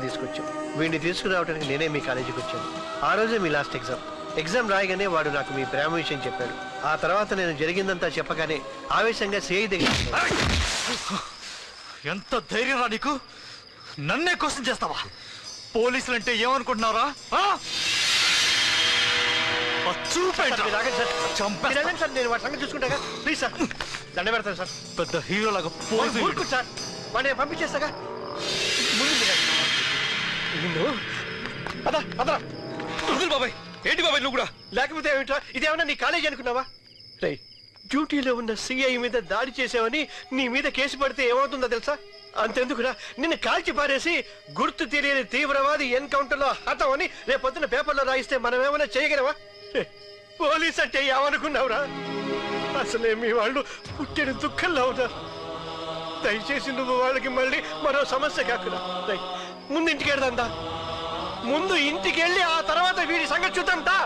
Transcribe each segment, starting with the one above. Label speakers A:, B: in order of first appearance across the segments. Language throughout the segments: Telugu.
A: తీసుకొచ్చాం. వీడిని తీసుకురావడానికి నేనే మీ కాలేజీకి వచ్చాను. ఆ రోజే మీ లాస్ట్ ఎగ్జామ్ రాయగానే వాడు నాకు మీ ప్రేమ విషయం చెప్పాడు. ఆ తర్వాత నేను జరిగిందంతా చెప్పగానే ఆవేశంగా సిఐ దగ్గర.
B: ఎంత ధైర్యం రా నీకు? నన్నే క్వశ్చన్ చేస్తావా? పోలీసులు అంటే ఏమనుకుంటున్నారా?
A: నేను వాడి సంగతి చూసుకుంటా. ప్లీజ్ సార్, దండ పెడతాను సార్.
B: పెద్ద హీరో లాగా పోలీసు
A: సార్, వాడిని పంపించేస్తాగా. నిన్ను
B: బాబాయ్. ఏంటి బాబాయ్ నువ్వు కూడా?
A: లేకపోతే ఏమిటా, ఇదేమన్నా నీ కాలేజీ అనుకున్నావా? రే, డ్యూటీలో ఉన్న సిఐ మీద దాడి చేసావని నీ మీద కేసు పడితే ఏమవుతుందో తెలుసా? అంతెందుకురా, నిన్ను కాల్చి పారేసి గుర్తు తెలియని తీవ్రవాది ఎన్కౌంటర్ లో హతమని రేపొద్దున పేపర్లో రాయిస్తే మనం ఏమైనా చేయగలవా? పోలీస్ అంటే ఏమనుకున్నావురా? అసలే మీ వాళ్ళు పుట్టిన దుఃఖంలో ఉన్నారు. దయచేసి నువ్వు వాళ్ళకి మళ్ళీ మరో సమస్య కాకుండా ముందు ఇంటికి వెళ్దా. ముందు ఇంటికి వెళ్ళి ఆ తర్వాత వీడి సంగతి చూద్దాంతా.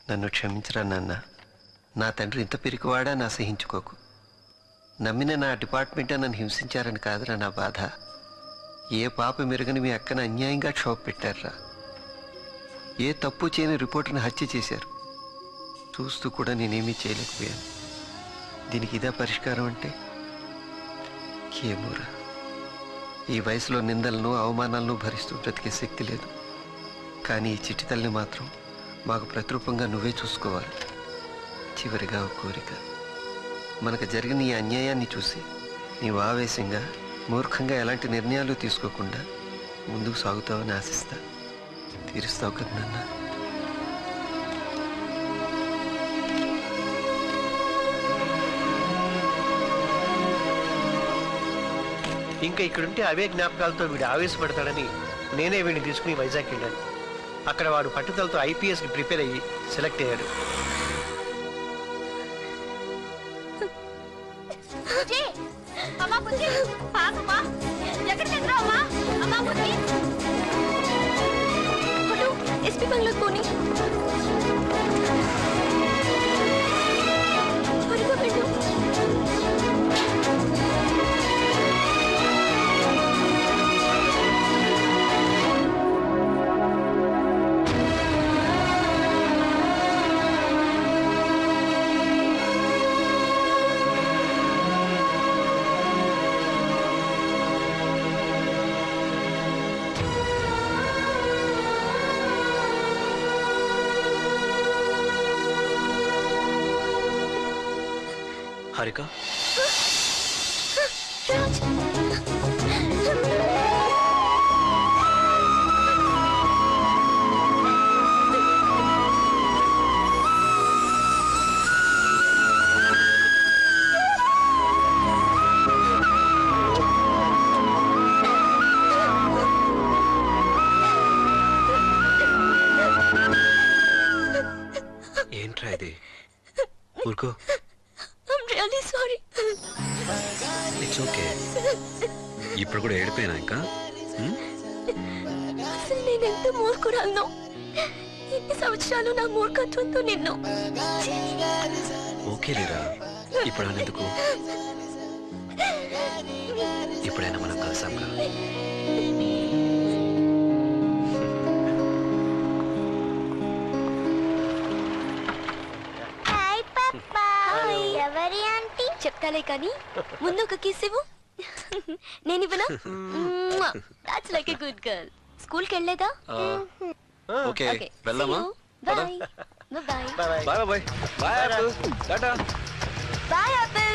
A: నన్ను క్షమించరా నాన్న. నా తండ్రి ఇంత పిరికివాడా నా సహించుకోకు. నమ్మిన నా డిపార్ట్మెంటే నన్ను హింసించారని కాదురా నా బాధ. ఏ పాప మెరుగని మీ అక్కను అన్యాయంగా క్షోభ పెట్టారా. ఏ తప్పు చేయని రిపోర్టును హత్య చేశారు. చూస్తూ కూడా నేనేమీ చేయలేకపోయాను. దీనికి ఇదా పరిష్కారం అంటే? ఏమోరా, ఈ వయసులో నిందలను అవమానాలను భరిస్తూ బ్రతికే శక్తి లేదు. కానీ ఈ చిట్టి తల్లిని మాత్రం మాకు ప్రతిరూపంగా నువ్వే చూసుకోవాలి. చివరిగా ఒక కోరిక, మనకు జరిగిన ఈ అన్యాయాన్ని చూసి నీవు ఆవేశంగా మూర్ఖంగా ఎలాంటి నిర్ణయాలు తీసుకోకుండా ముందుకు సాగుతావని ఆశిస్తా. తీరుస్తావు కదా నాన్న? ఇంకా ఇక్కడుంటే అవే జ్ఞాపకాలతో వీడు ఆవేశపడతాడని నేనే వీడిని తీసుకుని వైజాగ్ వెళ్ళాను. అక్కడ వాడు పట్టుదలతో ఐపీఎస్కి ప్రిపేర్ అయ్యి సెలెక్ట్ అయ్యాడు.
C: ఎస్పీ బంగ్లాకి పోనీ.
B: హారిక, ఏంట్రా ఇది? ఊరుకో. It's okay. ఇప్పుడు కూడా ఏడిపోయినా ఇంకా?
C: అసలు నేనెంత మూర్ఖురాలను. ఎన్ని సంవత్సరాలు నా మూర్ఖత్వంతో నిన్ను.
B: ఓకే లేరా, ఇప్పుడు అనేందుకు? ఇప్పుడైనా మనం కలిసాం.
C: చెప్తా చెప్తాలే కానీ ముందు ఒక కిస్ ఇవ్వు. నేను ఇవ్వనా? That's like a good girl. స్కూల్కి వెళ్ళలేదా?
D: ఓకే వెళ్దామా?
C: Bye bye
D: bye bye bye bye apple tata.
C: Bye apple.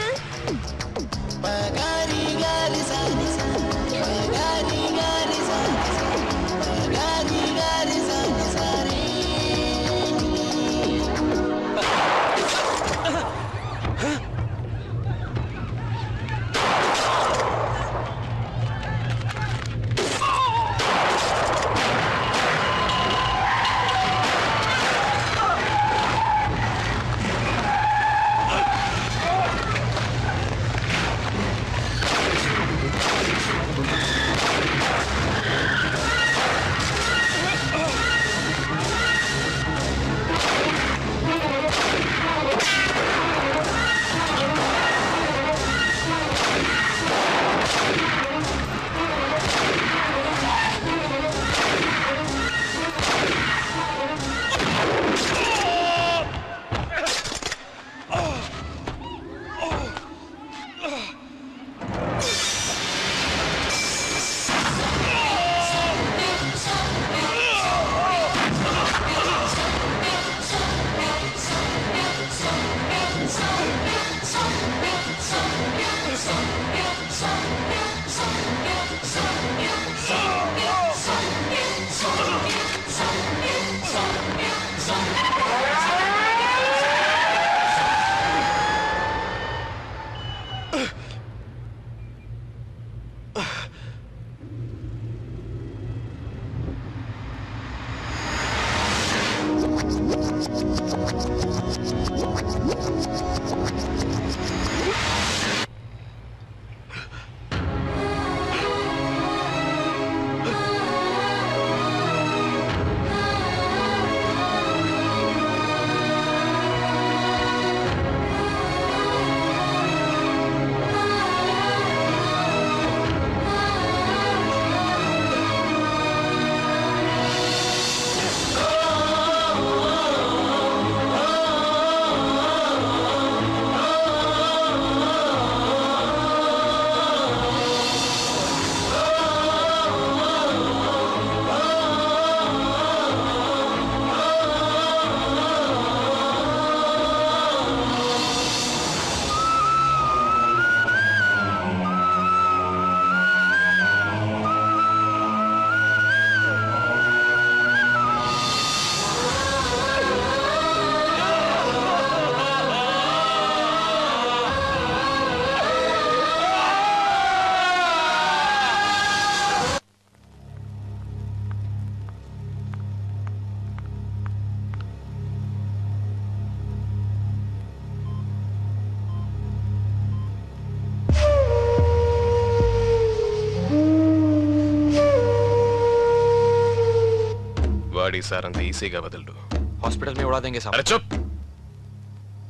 E: गाड़ी सार अंत ఈజీగా వదలడు.
D: हॉस्पिटल में उड़ा देंगे साहब.
E: अरे चुप.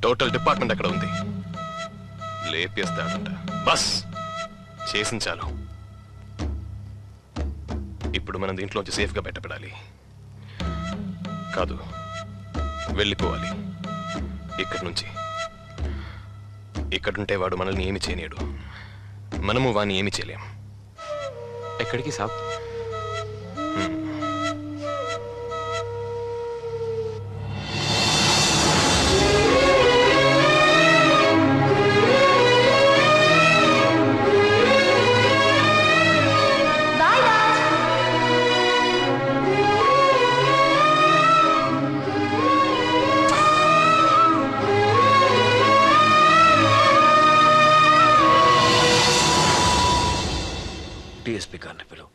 E: టోటల్ డిపార్ట్మెంట్ అక్కడ ఉంది. లేపేస్తాడంట. బస్ చేసిన చాలు. ఇప్పుడు మనం దీంట్లోంచి సేఫ్ గా బయటపడాలి. కాదు, వెళ్ళిపోవాలి ఇక్కడి నుంచి. ఇక్కడుంటే వాడు మనల్ని ఏమి చేయలేడు, మనము వాడిని ఏమి చేయలేం.
D: ఎక్కడికి సాబ్?
F: डीएसपी గారిని పిలువు.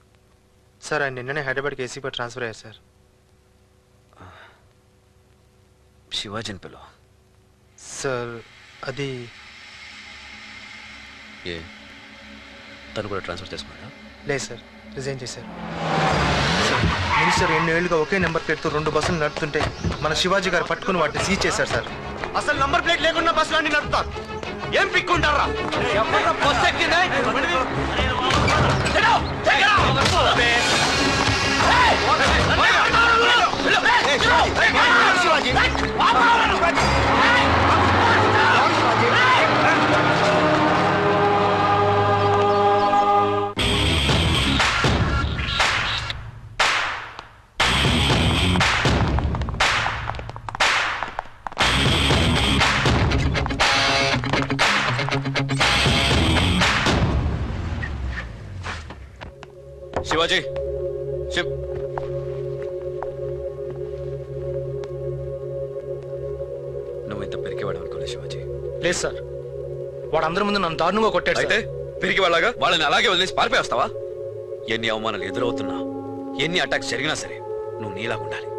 G: సార్ ఆయన నిన్ననే హైదరాబాద్కి ఏసీపీ ట్రాన్స్ఫర్ అయ్యారు సార్.
F: శివాజీని పిలువు.
G: సార్ అది
F: ఏ తను కూడా ట్రాన్స్ఫర్ చేసుకున్నాడా?
G: లేదు సార్, రిజైన్ చేశారు. మినిస్టర్ 2 ఏళ్ళుగా ఒకే నెంబర్ ప్లేట్తో 2 బస్సులు నడుపుతుంటే మన శివాజీ గారు పట్టుకుని వాటిని సీజ్ చేశారు సార్.
A: అసలు నంబర్ ప్లేట్ లేకుండా బస్సులు అన్ని నడుపుతారు. ఏం పిక్కుంటారా? శివాజీ
F: శివాజీ శివ్ నువ్వు ఇంత పెరికేవాడు అనుకోలేదు శివాజీ.
G: లేదు సార్, వాడు అందరి ముందు నన్ను దారుణంగా కొట్టాడు
F: అయితే
G: సార్.
F: పిరికి వాళ్ళగా వాళ్ళని అలాగే వదిలేసి పారిపోయి వస్తావా? ఎన్ని అవమానాలు ఎదురవుతున్నా, ఎన్ని అటాక్స్ జరిగినా సరే నువ్వు నీలాగా ఉండాలి.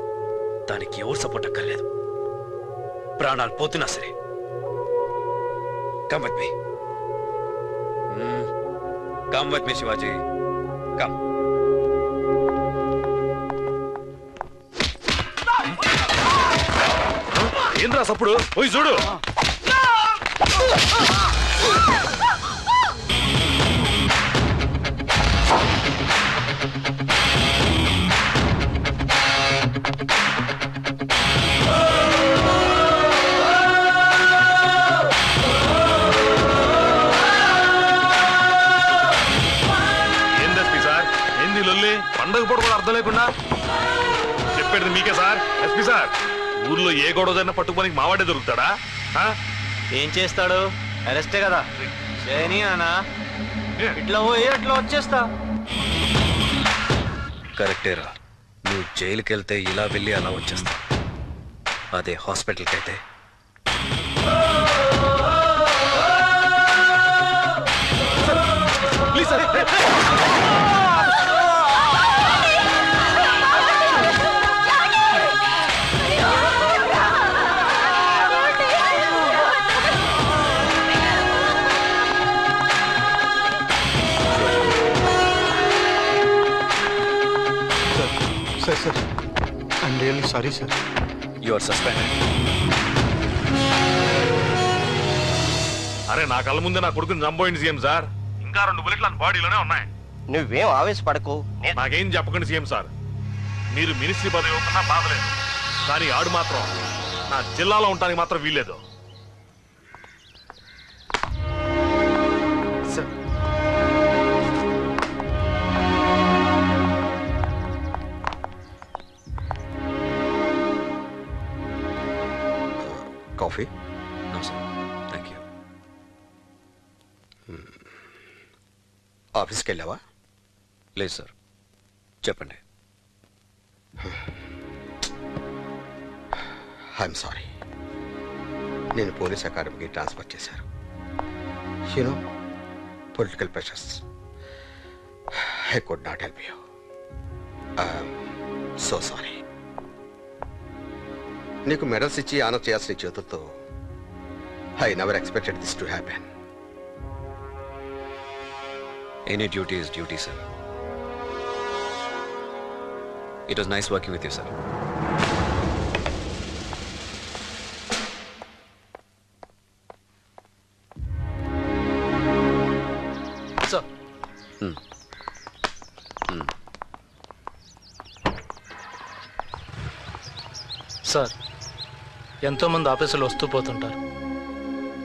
F: దానికి ఎవరు సపోర్ట్ అక్కర్లేదు. ప్రాణాలు పోతున్నా సరే. Come with me, come with me Shivaji, come.
B: ఏంద్రా సప్పుడు? పోయి చూడు. ఏంది సార్? ఏంది లొల్లి? పండగ పూట కూడా అర్థం లేకుండా చెప్పేది మీకే సార్. ఎస్పీ సార్, ఊర్లో ఏ గొడవ జరిగినా పట్టుకుని మావాడే దొరుకుతాడా?
A: ఏం చేస్తాడు? అరెస్టే కదా. చేయని అన్నా, ఇట్లా పోయి అట్లా వచ్చేస్తా.
F: కరెక్టేరా, నువ్వు జైలుకి వెళ్తే ఇలా వెళ్ళి అలా వచ్చేస్తా. అదే హాస్పిటల్కి అయితే
A: sir, I'm really sorry sir.
F: You are suspended.
B: అరే, నా కళ్ళ ముందే నా కొడుకుని చంపోయింది సీఎం సార్. ఇంకా 2 బుల్లెట్లు నా బాడీలోనే ఉన్నాయి.
A: నువ్వేం ఆవేశపడకు.
B: నాకేం చెప్పకండి సీఎం సార్. మీరు మినిస్ట్రీ పదవి ఇవ్వకుండా బాధలేదు, కానీ ఆడు మాత్రం నా జిల్లాలో ఉండడానికి మాత్రం వీల్లేదు.
A: Sir,
E: coffee?
F: No sir, thank you.
E: ఆఫీస్కి వెళ్ళావా?
F: లేదు సార్, చెప్పండి.
E: I'm sorry. నేను పోలీస్ అకాడమీకి ట్రాన్స్ఫర్ చేశారు. You know, political pressures. I could not help you. So sorry. నీకు మెడల్స్ ఇచ్చి ఆనర్ చేయాల్సిన చేతులతో I never expected this to happen.
F: Any duty is duty sir. It was nice working with you sir.
G: Sir, sir, ఎంతోమంది ఆఫీసులు వస్తూ పోతుంటారు,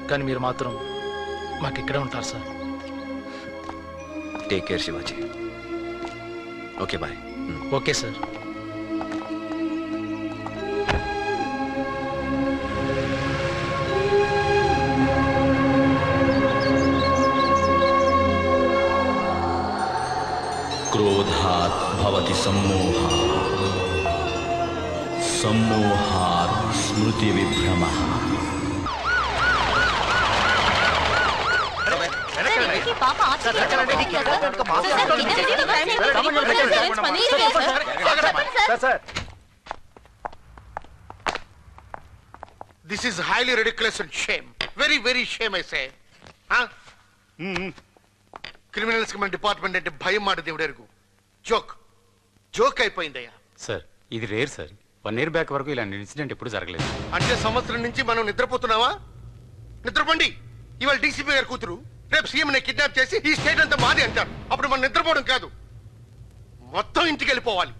G: కానీ మీరు మాత్రం మాకు ఇక్కడే ఉంటారు sir.
F: Take care Shivaji. Okay, bye.
G: Okay sir.
H: क्रोधात् भवति सम्मोहः, सम्मोहात् स्मृतिविभ्रमः.
C: పాప
I: This is highly ridiculous and shame. Very, very shame, I say. Huh? Criminals కి మన డిపార్ట్మెంట్ అంటే భయం మాట దేవుడు ఎరుగు. జోక్ అయిపోయిందయ్యా.
J: సార్, ఇది రేర్ సార్. 1 year బ్యాక్ వరకు ఇలాంటి ఇన్సిడెంట్ ఎప్పుడు జరగలేదు.
I: అంటే సంవత్సరం నుంచి మనం నిద్రపోతున్నావా? నిద్రపోండి. ఇవాళ డీసీపీ గారి కూతురు, రేపు సీఎం ని కిడ్నాప్ చేసి ఈ స్టేట్ అంతా మాది అంటారు. అప్పుడు మనం నిద్రపోవడం కాదు, మొత్తం ఇంటికి వెళ్ళిపోవాలి.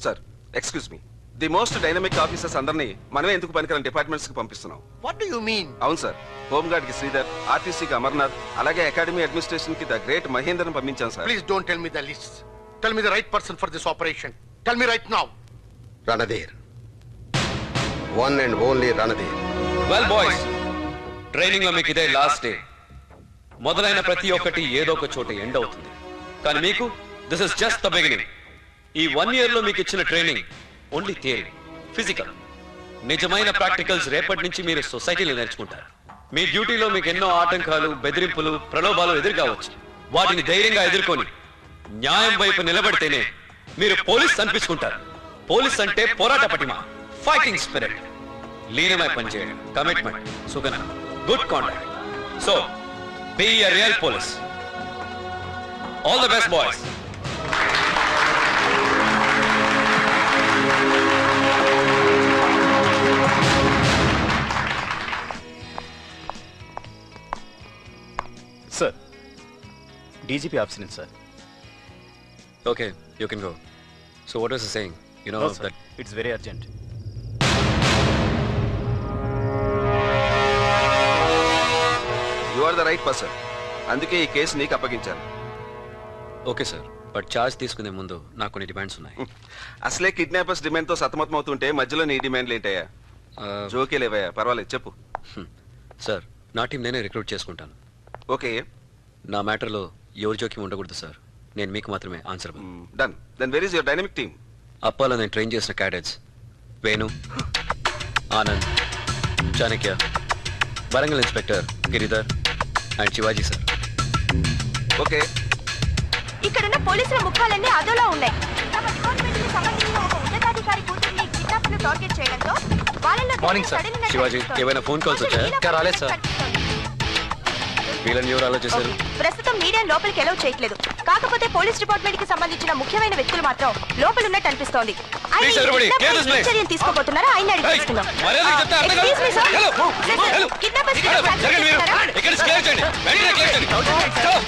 K: Sir, excuse me, the most dynamic officers అందరినీ మనమే ఎందుకు పనికిరాని డిపార్ట్మెంట్స్ కి పంపిస్తున్నాం.
I: What do you mean?
K: అవును సార్, హోంగార్డ్ కి శ్రీధర్, ఆర్టీసీకి అమర్నాథ్, అలాగే అకాడమీ అడ్మినిస్ట్రేషన్ కి ద గ్రేట్ మహేందర్ని పంపించాం sir.
I: Please don't tell me the list. Tell me the right person for this operation. Tell me right now.
E: Randhir, one and only Randhir.
F: Well boys, training లో మీకు ఇదే లాస్ట్ డే. మొదలైన ప్రతి ఒక్కటి ఏదో ఒక చోట ఎండ్ అవుతుంది, కానీ మీకు this is just the beginning. ఈ 1 year లో మీకు ఇచ్చిన ట్రైనింగ్ ఓన్లీ థియరీ, ఫిజికల్. నిజమైన ప్రాక్టికల్స్ రేపటి నుంచి మీరు సొసైటీలో నేర్చుకుంటారు. మీ డ్యూటీలో మీకు ఎన్నో ఆటంకాలు, బెదిరింపులు, ప్రలోభాలు ఎదురు కావచ్చు. వాటిని ధైర్యంగా ఎదుర్కొని న్యాయం వైపు నిలబడితేనే మీరు పోలీస్ అనిపించుకుంటారు. పోలీస్ అంటే పోరాట పటిమ, ఫైటింగ్ స్పిరిట్, లీనమై పనిచేయడం, కమిట్మెంట్, సుగన, good contact. So be a real police. All the best boys.
J: Sir, DGP office నుంచి సార్.
F: Okay, you can go. So what was he saying? You know that
J: it's very urgent.
K: You are the right person. అందుకే ఈ కేసు నీకు అప్పగించాను.
F: ఓకే సార్, బట్ ఛార్జ్ తీసుకునే ముందు నాకు కొన్ని డిమాండ్స్ ఉన్నాయి.
K: అసలే కిడ్నాపర్స్ డిమాండ్ తో సతమతం అవుతుంటే మధ్యలో నీ డిమాండ్లు ఏంటయ్యా? జోకే లేవయ్యా, పర్వాలేదు చెప్పు.
F: సార్, నా టీం నేనే రిక్రూట్ చేసుకుంటాను.
K: ఓకే,
F: నా మ్యాటర్లో ఎవరి జోక్యం ఉండకూడదు సార్. నేను మీకు మాత్రమే answerable.
K: Done. Then where is your dynamic team?
F: అప్పాలో నేను ట్రైన్ చేసిన cadets Venu, Anand, Chanakya, Warangal inspector Giridhar and Shivaji sir.
K: Okay,
C: ఇక్కడున్న పోలీసుల ముఖాలన్నీ అదోలా ఉన్నాయి. తమ డిపార్ట్మెంట్కి సంబంధించిన ఒక ఉన్నతాధికారి కూతుర్ని కిడ్నాపర్లు టార్గెట్ చేయడంతో వాళ్ళలో
G: మార్నింగ్ సార్.
F: శివాజీ, ఏమైనా ఫోన్ కాల్స్ వచ్చాయా?
G: ఇంకా రాలేదు సార్.
F: వీళ్ళని ఎవరు ఆలోచిస్తారు?
C: ప్రస్తుతం మీడియా లోపలికి ఎలౌ చేయట్లేదు. కాకపోతే పోలీస్ డిపార్ట్మెంట్ కి సంబంధించిన ముఖ్యమైన వ్యక్తులు మాత్రం లోపల ఉన్నట్టు అనిపిస్తోంది.
F: Please everybody, clear this place.
C: చర్యలు తీసుకోబోతున్నారా ఆయన అడిగి తెలుసుకుందాం.
F: మర్యాదగా చెప్తే అర్థం కాదు.
C: Excuse me, sir.
F: Hello,
C: Sir,
F: hello.
C: kidnappers కి
F: Hello,
C: ట్రాక్
F: జరగండి మీరు.
C: చేస్తున్నారా?
F: ఇక్కడ స్కేర్ చేయండి. వెంటనే క్లియర్ చేయండి. Stop.